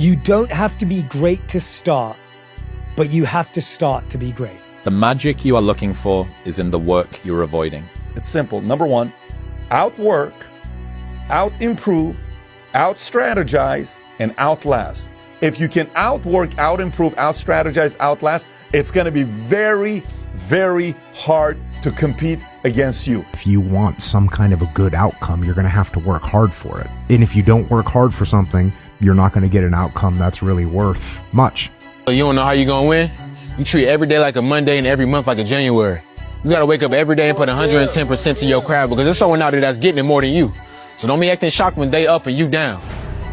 You don't have to be great to start, but you have to start to be great. The magic you are looking for is in the work you're avoiding. It's simple. Number one, outwork, out-improve, out-strategize, and outlast. If you can outwork, out-improve, out-strategize, outlast, it's going to be very, very hard to compete against you. If you want some kind of a good outcome, you're going to have to work hard for it. And if you don't work hard for something, you're not going to get an outcome that's really worth much. You don't know how you're going to win? You treat every day like a Monday and every month like a January. You got to wake up every day and put 110% to your craft because there's someone out there that's getting it more than you. So don't be acting shocked when they up and you down.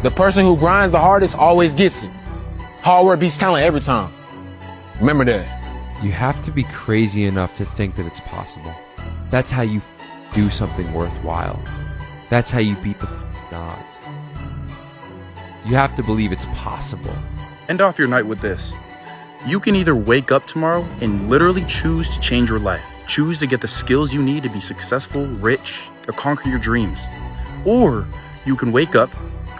The person who grinds the hardest always gets it. Hard work beats talent every time. Remember that. You have to be crazy enough to think that it's possible. That's how you do something worthwhile. That's how you beat the odds. You have to believe it's possible. End off your night with this. You can either wake up tomorrow and literally choose to change your life. Choose to get the skills you need to be successful, rich, or conquer your dreams. Or you can wake up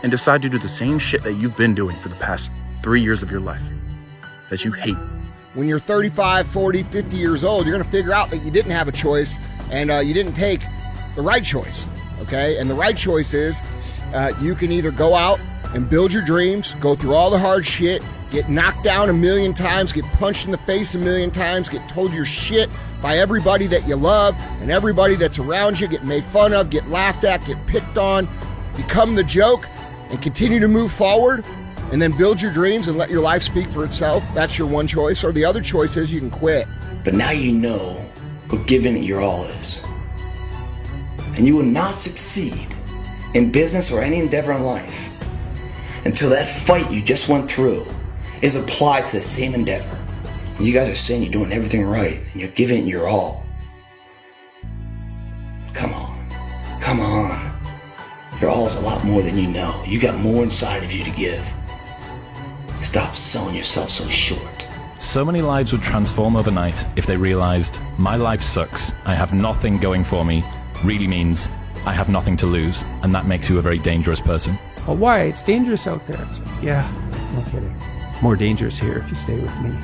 and decide to do the same shit that you've been doing for the past 3 years of your life that you hate. When you're 35, 40, 50 years old, you're going to figure out that you didn't have a choice and you didn't take the right choice, okay? And the right choice is you can either go out and build your dreams, go through all the hard shit, get knocked down 1,000,000 times, get punched in the face 1,000,000 times, get told you're shit by everybody that you love and everybody that's around you, get made fun of, get laughed at, get picked on, become the joke, and continue to move forward, and then build your dreams and let your life speak for itself. That's your one choice. Or the other choice is you can quit. But now you know what giving it your all is. And you will not succeed in business or any endeavor in life until that fight you just went through is applied to the same endeavor. And you guys are saying you're doing everything right and you're giving it your all. Come on. Come on. Your all is a lot more than you know. You got more inside of you to give. Stop selling yourself so short. So many lives would transform overnight if they realized my life sucks, I have nothing going for me, really means I have nothing to lose, and that makes you a very dangerous person. Well, why? It's dangerous out there. Yeah, no kidding. More dangerous here if you stay with me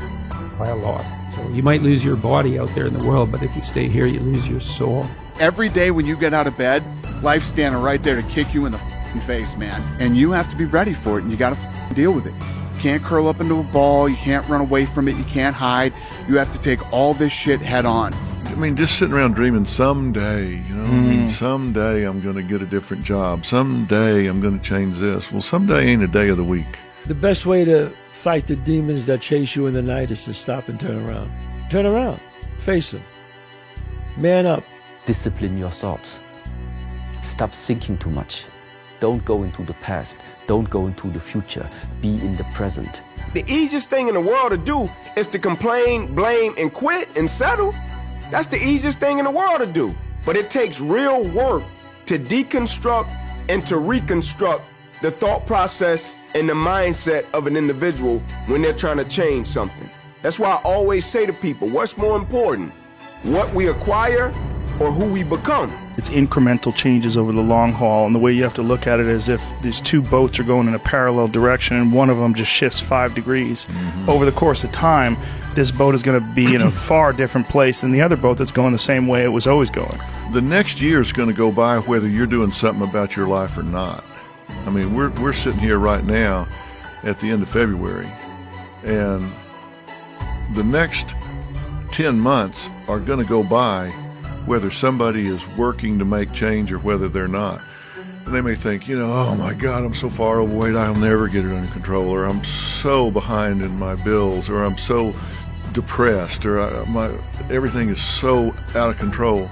by a lot. So you might lose your body out there in the world, but if you stay here, you lose your soul. Every day when you get out of bed, life's standing right there to kick you in the face, man. And you have to be ready for it, and you got to deal with it. You can't curl up into a ball. You can't run away from it. You can't hide. You have to take all this shit head on. I mean, just sitting around dreaming someday, you know, I mean, someday I'm going to get a different job. Someday I'm going to change this. Well, someday ain't a day of the week. The best way to fight the demons that chase you in the night is to stop and turn around. Turn around. Face them. Man up. Discipline your thoughts. Stop thinking too much. Don't go into the past. Don't go into the future. Be in the present. The easiest thing in the world to do is to complain, blame, and quit and settle. That's the easiest thing in the world to do. But it takes real work to deconstruct and to reconstruct the thought process and the mindset of an individual when they're trying to change something. That's why I always say to people, what's more important, what we acquire or who we become? It's incremental changes over the long haul, and the way you have to look at it is if these two boats are going in a parallel direction and one of them just shifts 5 degrees. Over the course of time, this boat is going to be in a far different place than the other boat that's going the same way it was always going. The next year is going to go by whether you're doing something about your life or not. I mean, we're sitting here right now at the end of February, and the next 10 months are going to go by whether somebody is working to make change or whether they're not. And they may think, you know, oh my God, I'm so far overweight, I'll never get it under control, or I'm so behind in my bills, or I'm so depressed, or everything is so out of control.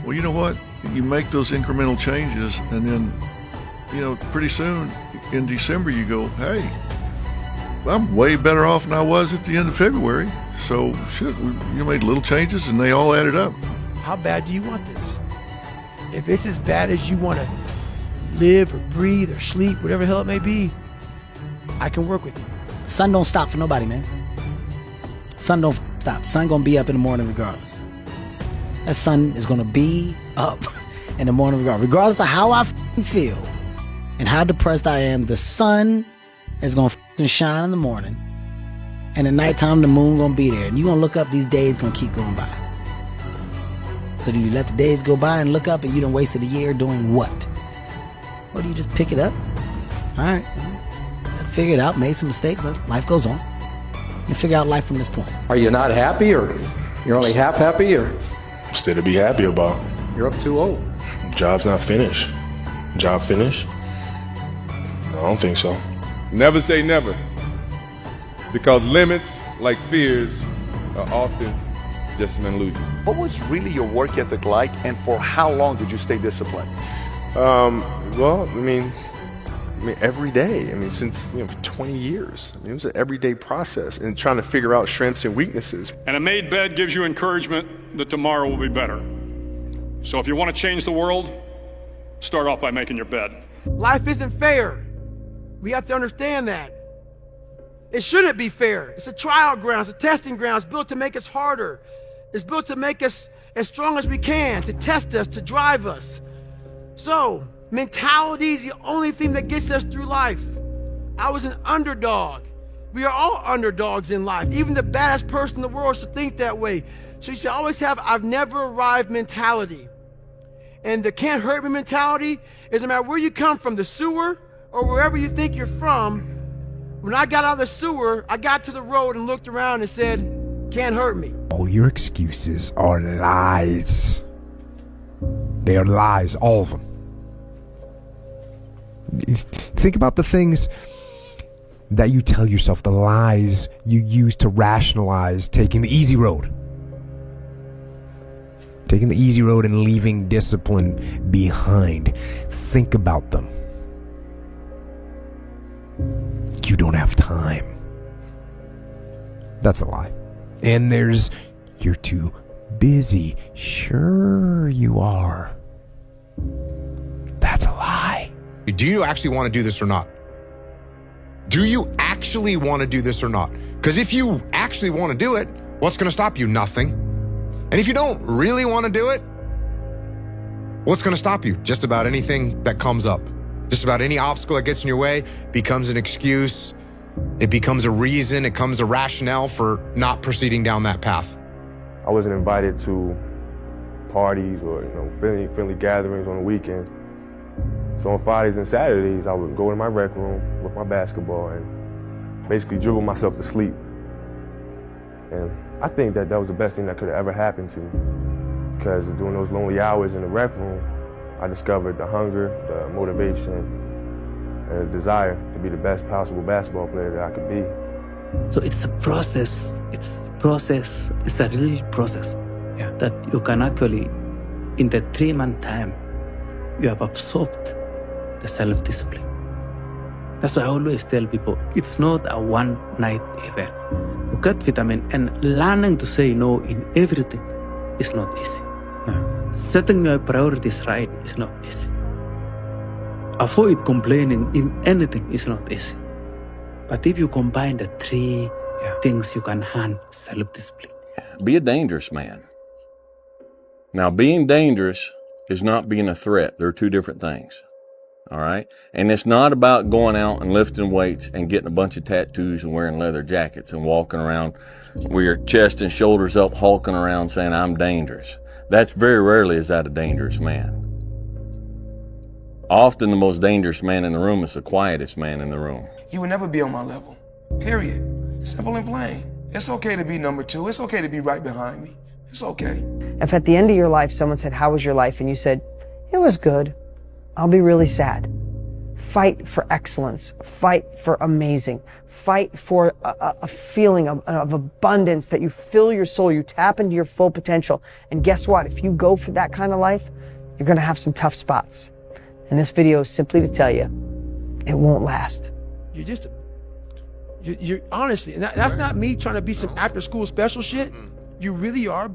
Well, you know what? You make those incremental changes, and then, you know, pretty soon in December you go, hey, I'm way better off than I was at the end of February. So shit, you made little changes and they all added up. How bad do you want this? If it's as bad as you want to live or breathe or sleep, whatever the hell it may be, I can work with you. Sun don't stop for nobody, man. Sun don't stop. Sun gonna be up in the morning regardless. That sun is gonna be up in the morning regardless of how I feel and how depressed I am. The sun It's gonna fucking shine in the morning, and at nighttime the moon gonna be there, and you gonna look up, these days gonna keep going by. So do you let the days go by and look up and you done wasted a year doing what? Or do you just pick it up? All right, figure it out, made some mistakes, life goes on. And figure out life from this point. Are you not happy, or you're only half happy, or? Still to be happy about. You're up too old. Job's not finished. Job finished? No, I don't think so. Never say never. Because limits, like fears, are often just an illusion. What was really your work ethic like, and for how long did you stay disciplined? Well, I mean, every day. I mean, since 20 years. I mean, it was an everyday process, and trying to figure out strengths and weaknesses. And a made bed gives you encouragement that tomorrow will be better. So if you want to change the world, start off by making your bed. Life isn't fair. We have to understand that. It shouldn't be fair. It's a trial ground, it's a testing ground. It's built to make us harder. It's built to make us as strong as we can, to test us, to drive us. So, mentality is the only thing that gets us through life. I was an underdog. We are all underdogs in life. Even the baddest person in the world should think that way. So you should always have I've never arrived mentality. And the can't hurt me mentality is no matter where you come from, the sewer or wherever you think you're from. When I got out of the sewer, I got to the road and looked around and said, can't hurt me. All your excuses are lies. They are lies, all of them. Think about the things that you tell yourself, the lies you use to rationalize taking the easy road. Taking the easy road and leaving discipline behind. Think about them. You don't have time. That's a lie. And there's, you're too busy. Sure you are. That's a lie. Do you actually want to do this or not? Do you actually want to do this or not? Because if you actually want to do it, what's going to stop you? Nothing. And if you don't really want to do it, what's going to stop you? Just about anything that comes up. Just about any obstacle that gets in your way becomes an excuse. It becomes a reason. It becomes a rationale for not proceeding down that path. I wasn't invited to parties or friendly gatherings on the weekend. So on Fridays and Saturdays, I would go in my rec room with my basketball and basically dribble myself to sleep. And I think that was the best thing that could have ever happened to me, because during those lonely hours in the rec room, I discovered the hunger, the motivation, and the desire to be the best possible basketball player that I could be. So it's a process. It's a real process that you can actually, in the 3-month time, you have absorbed the self-discipline. That's why I always tell people, it's not a one-night event. You get vitamin, and learning to say no in everything is not easy. Setting your priorities right is not easy. Avoid complaining in anything is not easy. But if you combine the 3 things, you can hand self-discipline. Be a dangerous man. Now, being dangerous is not being a threat. They're 2 different things. All right? And it's not about going out and lifting weights and getting a bunch of tattoos and wearing leather jackets and walking around with your chest and shoulders up, hulking around saying, I'm dangerous. That's very rarely is that a dangerous man. Often the most dangerous man in the room is the quietest man in the room. You will never be on my level, period. Simple and plain. It's okay to be number 2. It's okay to be right behind me. It's okay. If at the end of your life someone said, how was your life? And you said, it was good, I'll be really sad. Fight for excellence. Fight for amazing. Fight for a feeling of abundance, that you fill your soul, you tap into your full potential. And guess what? If you go for that kind of life, you're going to have some tough spots. And this video is simply to tell you, it won't last. You're honestly, and that's not me trying to be some after school special shit. You really are.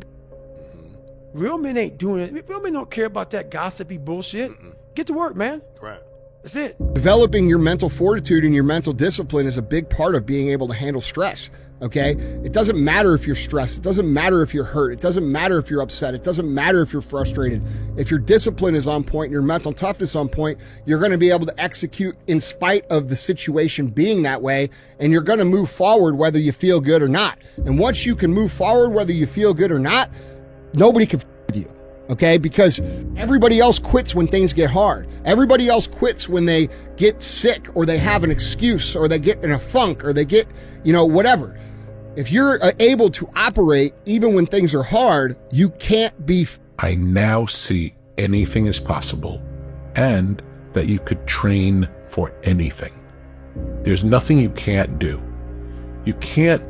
Real men ain't doing it. Real men don't care about that gossipy bullshit. Get to work, man. Right. That's it. Developing your mental fortitude and your mental discipline is a big part of being able to handle stress, okay? It doesn't matter if you're stressed. It doesn't matter if you're hurt. It doesn't matter if you're upset. It doesn't matter if you're frustrated. If your discipline is on point and your mental toughness on point, you're going to be able to execute in spite of the situation being that way, and you're going to move forward whether you feel good or not. And once you can move forward whether you feel good or not, nobody can with you. Okay, because everybody else quits when things get hard. Everybody else quits when they get sick or they have an excuse or they get in a funk or they get, whatever. If you're able to operate even when things are hard, you can't be. I now see anything is possible and that you could train for anything. There's nothing you can't do. You can't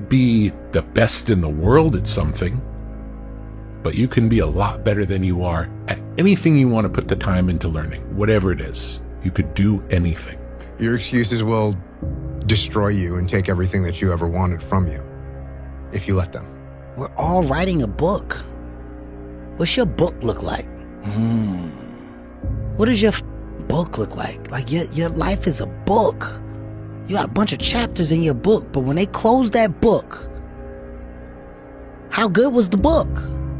be the best in the world at something, but you can be a lot better than you are at anything you want to put the time into learning, whatever it is. You could do anything. Your excuses will destroy you and take everything that you ever wanted from you, if you let them. We're all writing a book. What's your book look like? What does your book look like? Like your life is a book. You got a bunch of chapters in your book, but when they close that book, how good was the book?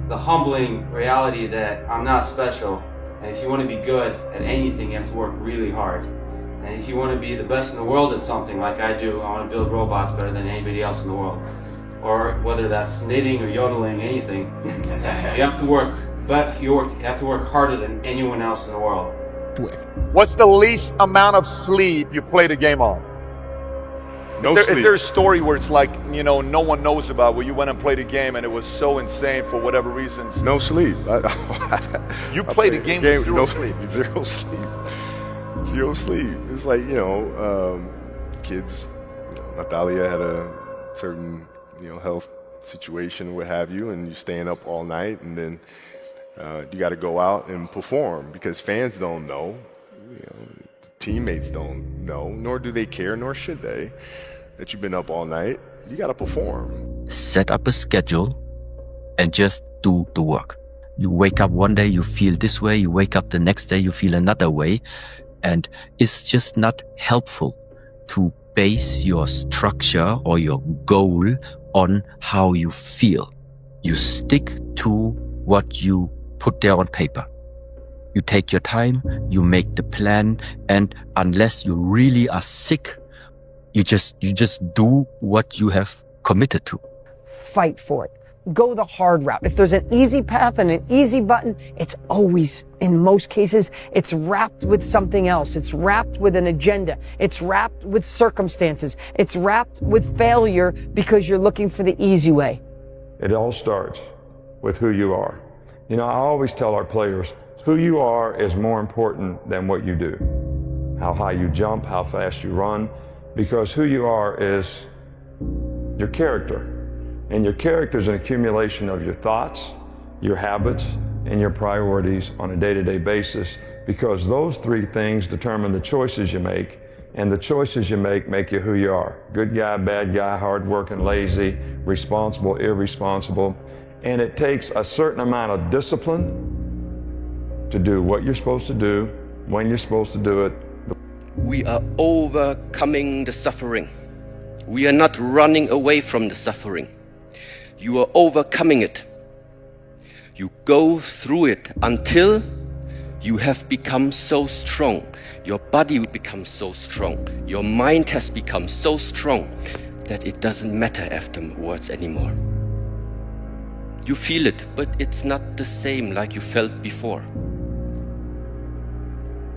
The humbling reality that I'm not special, and if you want to be good at anything, you have to work really hard. And if you want to be the best in the world at something like I do, I want to build robots better than anybody else in the world. Or whether that's knitting or yodeling, anything, you have to work, but you have to work harder than anyone else in the world. What's the least amount of sleep you played a game on? Is there a story where it's like, no one knows about, where you went and played a game and it was so insane for whatever reasons? No sleep. You played a game with zero sleep. Zero sleep. Zero sleep. It's like, kids, Natalia had a certain, health situation, what have you, and you're staying up all night, and then you got to go out and perform because fans don't know, teammates don't know, nor do they care, nor should they, that you've been up all night. You got to perform. Set up a schedule and just do the work. You wake up one day, you feel this way. You wake up the next day, you feel another way. And it's just not helpful to base your structure or your goal on how you feel. You stick to what you put there on paper. You take your time, you make the plan, and unless you really are sick, you just do what you have committed to. Fight for it. Go the hard route. If there's an easy path and an easy button, it's always, in most cases, it's wrapped with something else. It's wrapped with an agenda. It's wrapped with circumstances. It's wrapped with failure because you're looking for the easy way. It all starts with who you are. I always tell our players, who you are is more important than what you do. How high you jump, how fast you run, because who you are is your character. And your character is an accumulation of your thoughts, your habits, and your priorities on a day-to-day basis, because those three things determine the choices you make, and the choices you make you who you are. Good guy, bad guy, hardworking, lazy, responsible, irresponsible. And it takes a certain amount of discipline to do what you're supposed to do, when you're supposed to do it. We are overcoming the suffering. We are not running away from the suffering. You are overcoming it. You go through it until you have become so strong. Your body becomes so strong. Your mind has become so strong that it doesn't matter afterwards anymore. You feel it, but it's not the same like you felt before.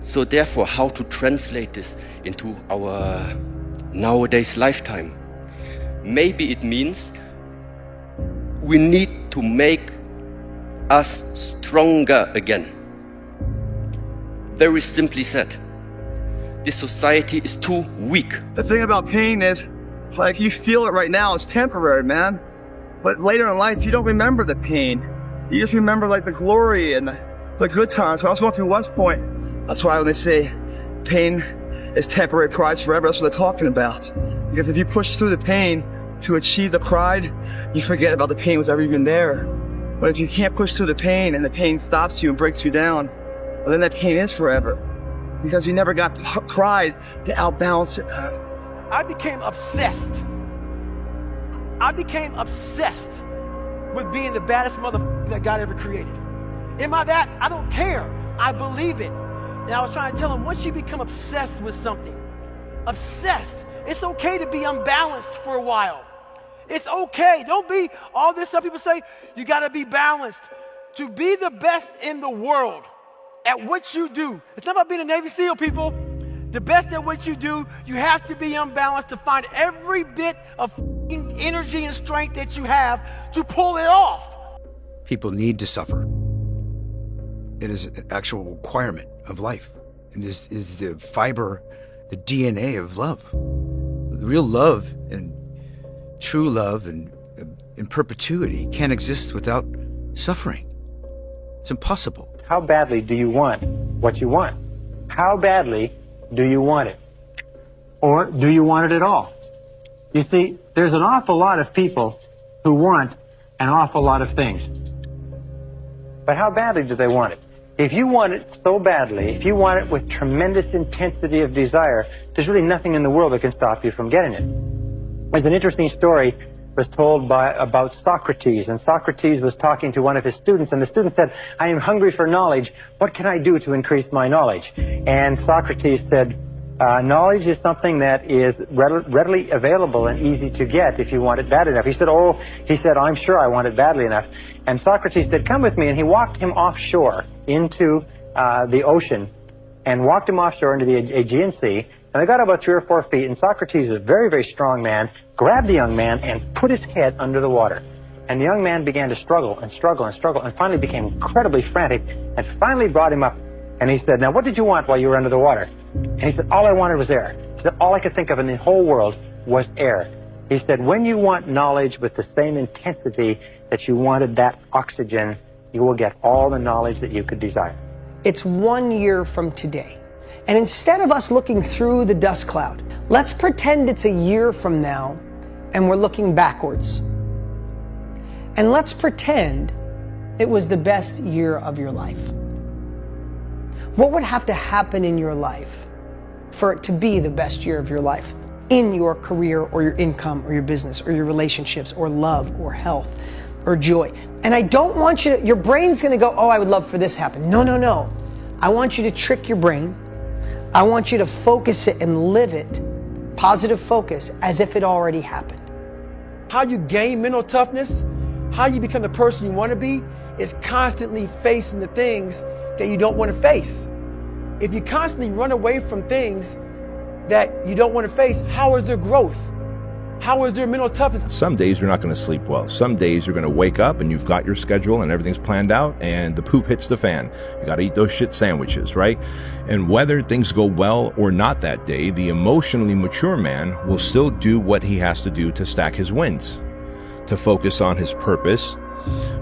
So therefore, how to translate this into our nowadays lifetime? Maybe it means we need to make us stronger again. Very simply said, this society is too weak. The thing about pain is, like, you feel it right now, it's temporary, man. But later in life, you don't remember the pain. You just remember like the glory and the good times. When I was going through West Point, that's why when they say pain is temporary, pride's forever, that's what they're talking about. Because if you push through the pain to achieve the pride, you forget about the pain was ever even there. But if you can't push through the pain and the pain stops you and breaks you down, well, then that pain is forever. because he never got the pride to outbalance it. I became obsessed. I became obsessed with being the baddest motherfucker that God ever created. Am I that? I don't care. I believe it. And I was trying to tell him, once you become obsessed with something, obsessed, it's okay to be unbalanced for a while. It's okay. Don't be all this stuff people say, you got to be balanced. To be the best in the world at what you do. It's not about being a Navy SEAL, people. The best at what you do, you have to be unbalanced to find every bit of energy and strength that you have to pull it off. People need to suffer. It is an actual requirement of life. It is the fiber, the DNA of love. Real love and true love and in perpetuity can't exist without suffering. It's impossible. How badly do you want what you want? How badly do you want it? Or do you want it at all? You see, there's an awful lot of people who want an awful lot of things. But how badly do they want it? If you want it so badly, if you want it with tremendous intensity of desire, there's really nothing in the world that can stop you from getting it. There's an interesting story was told about Socrates, and Socrates was talking to one of his students, and the student said, I am hungry for knowledge. What can I do to increase my knowledge? And Socrates said, knowledge is something that is readily available and easy to get if you want it bad enough. He said, I'm sure I want it badly enough. And Socrates said, come with me, and he walked him offshore into the ocean, and walked him offshore into the Aegean Sea. And they got about 3 or 4 feet, and Socrates, a very, very strong man, grabbed the young man and put his head under the water. And the young man began to struggle and struggle and struggle, and finally became incredibly frantic, and finally brought him up. And he said, now what did you want while you were under the water? And he said, all I wanted was air. He said, all I could think of in the whole world was air. He said, when you want knowledge with the same intensity that you wanted that oxygen, you will get all the knowledge that you could desire. It's 1 year from today. And instead of us looking through the dust cloud, let's pretend it's a year from now and we're looking backwards. And let's pretend it was the best year of your life. What would have to happen in your life for it to be the best year of your life? In your career or your income or your business or your relationships or love or health or joy. And I don't want you to, your brain's gonna go, oh, I would love for this to happen. No, no, no. I want you to trick your brain. I want you to focus it and live it, positive focus, as if it already happened. How you gain mental toughness, how you become the person you want to be, is constantly facing the things that you don't want to face. If you constantly run away from things that you don't want to face, how is there growth? How is there mental toughness? Some days you're not going to sleep well. Some days you're going to wake up and you've got your schedule and everything's planned out and the poop hits the fan. You got to eat those shit sandwiches, right? And whether things go well or not that day, the emotionally mature man will still do what he has to do to stack his wins, to focus on his purpose,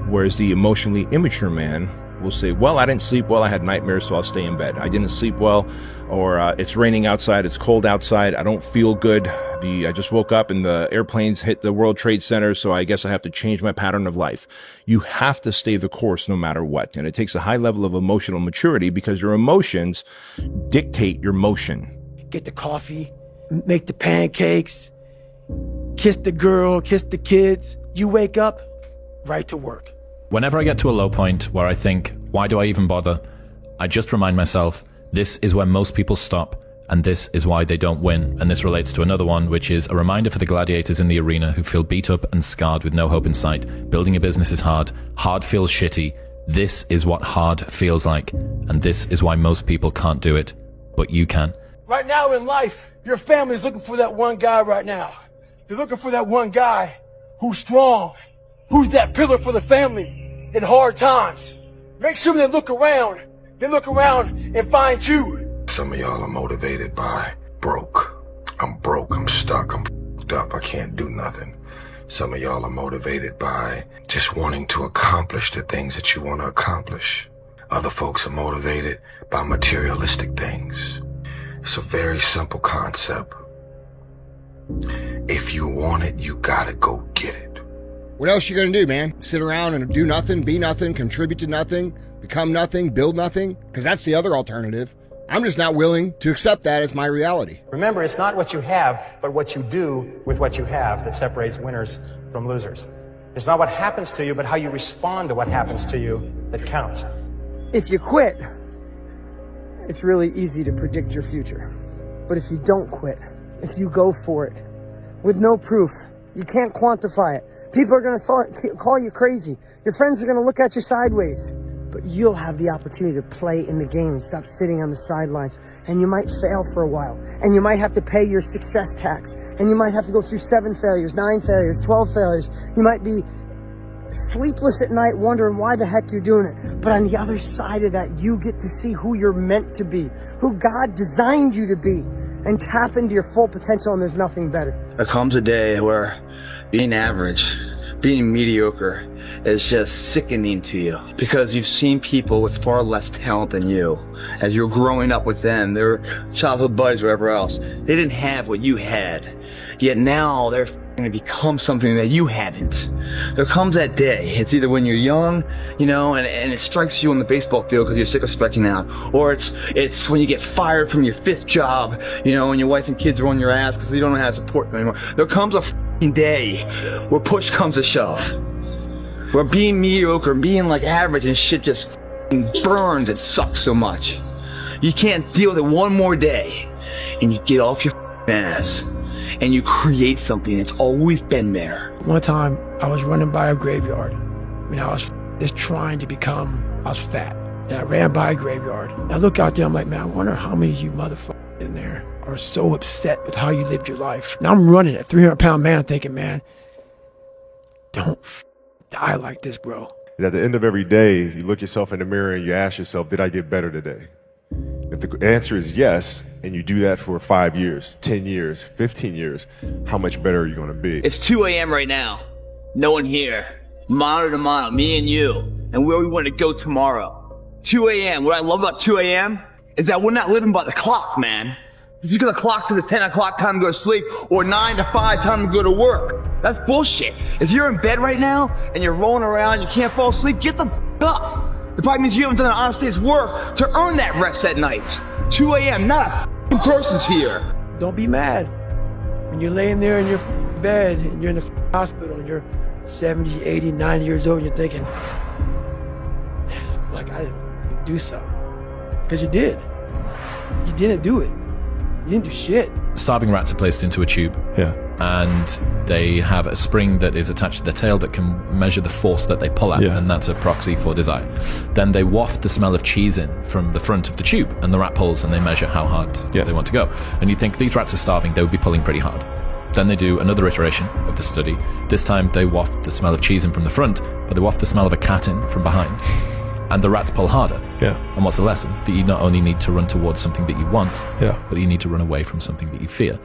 whereas the emotionally immature man will say, well, I didn't sleep well, I had nightmares, so I'll stay in bed. I didn't sleep well, or it's raining outside, it's cold outside, I don't feel good. I just woke up and the airplanes hit the World Trade Center, so I guess I have to change my pattern of life. You have to stay the course no matter what. And it takes a high level of emotional maturity because your emotions dictate your motion. Get the coffee, make the pancakes, kiss the girl, kiss the kids. You wake up, right to work. Whenever I get to a low point where I think, why do I even bother? I just remind myself, this is where most people stop, and this is why they don't win. And this relates to another one, which is a reminder for the gladiators in the arena who feel beat up and scarred with no hope in sight. Building a business is hard. Hard feels shitty. This is what hard feels like. And this is why most people can't do it, but you can. Right now in life, your family's looking for that one guy right now. They're looking for that one guy who's strong, who's that pillar for the family in hard times. Make sure they look around and find you. Some of y'all are motivated by broke. I'm broke, I'm stuck, I'm f***ed up, I can't do nothing. Some of y'all are motivated by just wanting to accomplish the things that you want to accomplish. Other folks are motivated by materialistic things. It's a very simple concept. If you want it, you gotta go get it. What else you gonna do, man? Sit around and do nothing, be nothing, contribute to nothing, become nothing, build nothing? Because that's the other alternative. I'm just not willing to accept that as my reality. Remember, it's not what you have, but what you do with what you have that separates winners from losers. It's not what happens to you, but how you respond to what happens to you that counts. If you quit, it's really easy to predict your future. But if you don't quit, if you go for it, with no proof, you can't quantify it. People are going to call you crazy. Your friends are going to look at you sideways. But you'll have the opportunity to play in the game and stop sitting on the sidelines. And you might fail for a while. And you might have to pay your success tax. And you might have to go through 7 failures, 9 failures, 12 failures. You might be sleepless at night wondering why the heck you're doing it. But on the other side of that, you get to see who you're meant to be, who God designed you to be, and tap into your full potential, and there's nothing better. There comes a day where being average, being mediocre is just sickening to you because you've seen people with far less talent than you. As you're growing up with them, their childhood buddies, whatever else, they didn't have what you had. Yet now they're going to become something that you haven't. There comes that day. It's either when you're young, you know, and it strikes you on the baseball field because you're sick of striking out, or it's when you get fired from your 5th job, you know, and your wife and kids are on your ass because you don't know how to support them anymore. There comes a day where push comes to shove, where being mediocre and being like average and shit just burns and sucks so much. You can't deal with it one more day, and you get off your ass and you create something that's always been there. One time I was running by a graveyard. I mean, I was just trying to I was fat. And I ran by a graveyard. And I look out there, I'm like, man, I wonder how many of you motherfuckers in there are so upset with how you lived your life. Now I'm running a 300-pound man thinking, man, don't die like this, bro. And at the end of every day, you look yourself in the mirror and you ask yourself, did I get better today? If the answer is yes, and you do that for 5 years, 10 years, 15 years, how much better are you going to be? It's 2 a.m. right now. No one here. Mano to mano, me and you, and where we want to go tomorrow. 2 a.m. What I love about 2 a.m. is that we're not living by the clock, man. If you got the clock says it's 10 o'clock time to go to sleep, or 9 to 5 time to go to work, that's bullshit. If you're in bed right now, and you're rolling around, you can't fall asleep, get the f*** up. It probably means you haven't done an honest day's work to earn that rest at night. 2 a.m., not a f***ing person's here. Don't be mad. When you're laying there in your bed, and you're in the hospital, and you're 70, 80, 90 years old, and you're thinking, like, I didn't do something. Because you did. You didn't do it. You didn't do shit. Starving rats are placed into a tube. Yeah. And they have a spring that is attached to the tail that can measure the force that they pull at, and that's a proxy for desire. Then they waft the smell of cheese in from the front of the tube, and the rat pulls and they measure how hard they want to go. And you think these rats are starving, they would be pulling pretty hard. Then they do another iteration of the study. This time they waft the smell of cheese in from the front, but they waft the smell of a cat in from behind. And the rats pull harder. Yeah. And what's the lesson? That you not only need to run towards something that you want, yeah, but you need to run away from something that you fear.